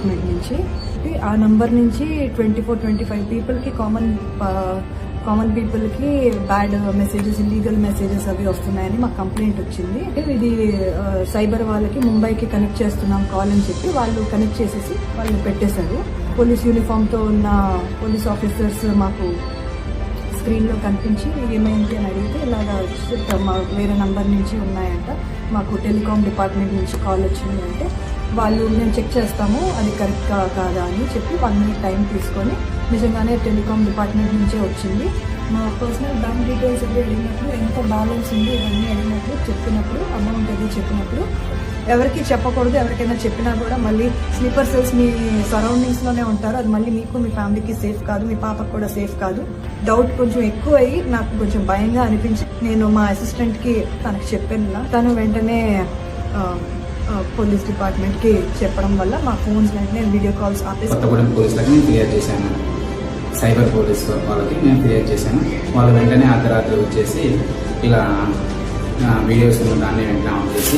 Department నుంచి. ఆ number నుంచి 24-25 పీపుల్కి కామన్ పీపుల్కి బ్యాడ్ మెసేజెస్, ఇల్లీగల్ మెసేజెస్ అవి వస్తున్నాయని మాకు కంప్లైంట్ వచ్చింది. ఇది సైబర్ వాళ్ళకి ముంబైకి కనెక్ట్ చేస్తున్నాం కాల్ అని చెప్పి వాళ్ళు కనెక్ట్ చేసేసి వాళ్ళు పెట్టేశారు. పోలీస్ యూనిఫామ్తో ఉన్న పోలీస్ ఆఫీసర్స్ మాకు స్క్రీన్లో కనిపించి ఏమైంది అని అడిగితే ఇలాగా వేరే నంబర్ నుంచి ఉన్నాయంట, మాకు టెలికాం డిపార్ట్మెంట్ నుంచి కాల్ వచ్చింది అంటే వాళ్ళు మేము చెక్ చేస్తాము అది కరెక్ట్ కాదా అని చెప్పి 1 minute టైం తీసుకొని నిజంగానే టెలికాం డిపార్ట్మెంట్ నుంచే వచ్చింది. మా పర్సనల్ బ్యాంక్ డీటెయిల్స్ అవి అడిగినప్పుడు, ఎంత బ్యాలెన్స్ ఉంది ఇవన్నీ అడిగినప్పుడు, చెప్పినప్పుడు అమౌంట్ అది చెప్పినప్పుడు ఎవరికి చెప్పకూడదు. ఎవరికైనా చెప్పినా కూడా మళ్ళీ స్లీపర్ సెల్స్ మీ సరౌండింగ్స్లోనే ఉంటారు, అది మళ్ళీ మీకు మీ ఫ్యామిలీకి సేఫ్ కాదు, మీ పాపకు కూడా సేఫ్ కాదు. డౌట్ కొంచెం ఎక్కువ అయ్యి నాకు కొంచెం భయంగా అనిపించి నేను మా అసిస్టెంట్కి తనకు చెప్పాను. తను వెంటనే పోలీస్ డిపార్ట్మెంట్కి చెప్పడం వల్ల మా ఫోన్స్ వెంటనే వీడియో కాల్స్ ఆపేసి కొత్తగూడెం పోలీసులకి నేను ఫిర్యాదు చేశాను. సైబర్ పోలీస్ వాళ్ళకి నేను ఫిర్యాదు చేశాను. వాళ్ళు వెంటనే అర్ధరాత్రి వచ్చేసి ఇలా వీడియోస్ దాన్ని వెంటనే ఆన్ చేసి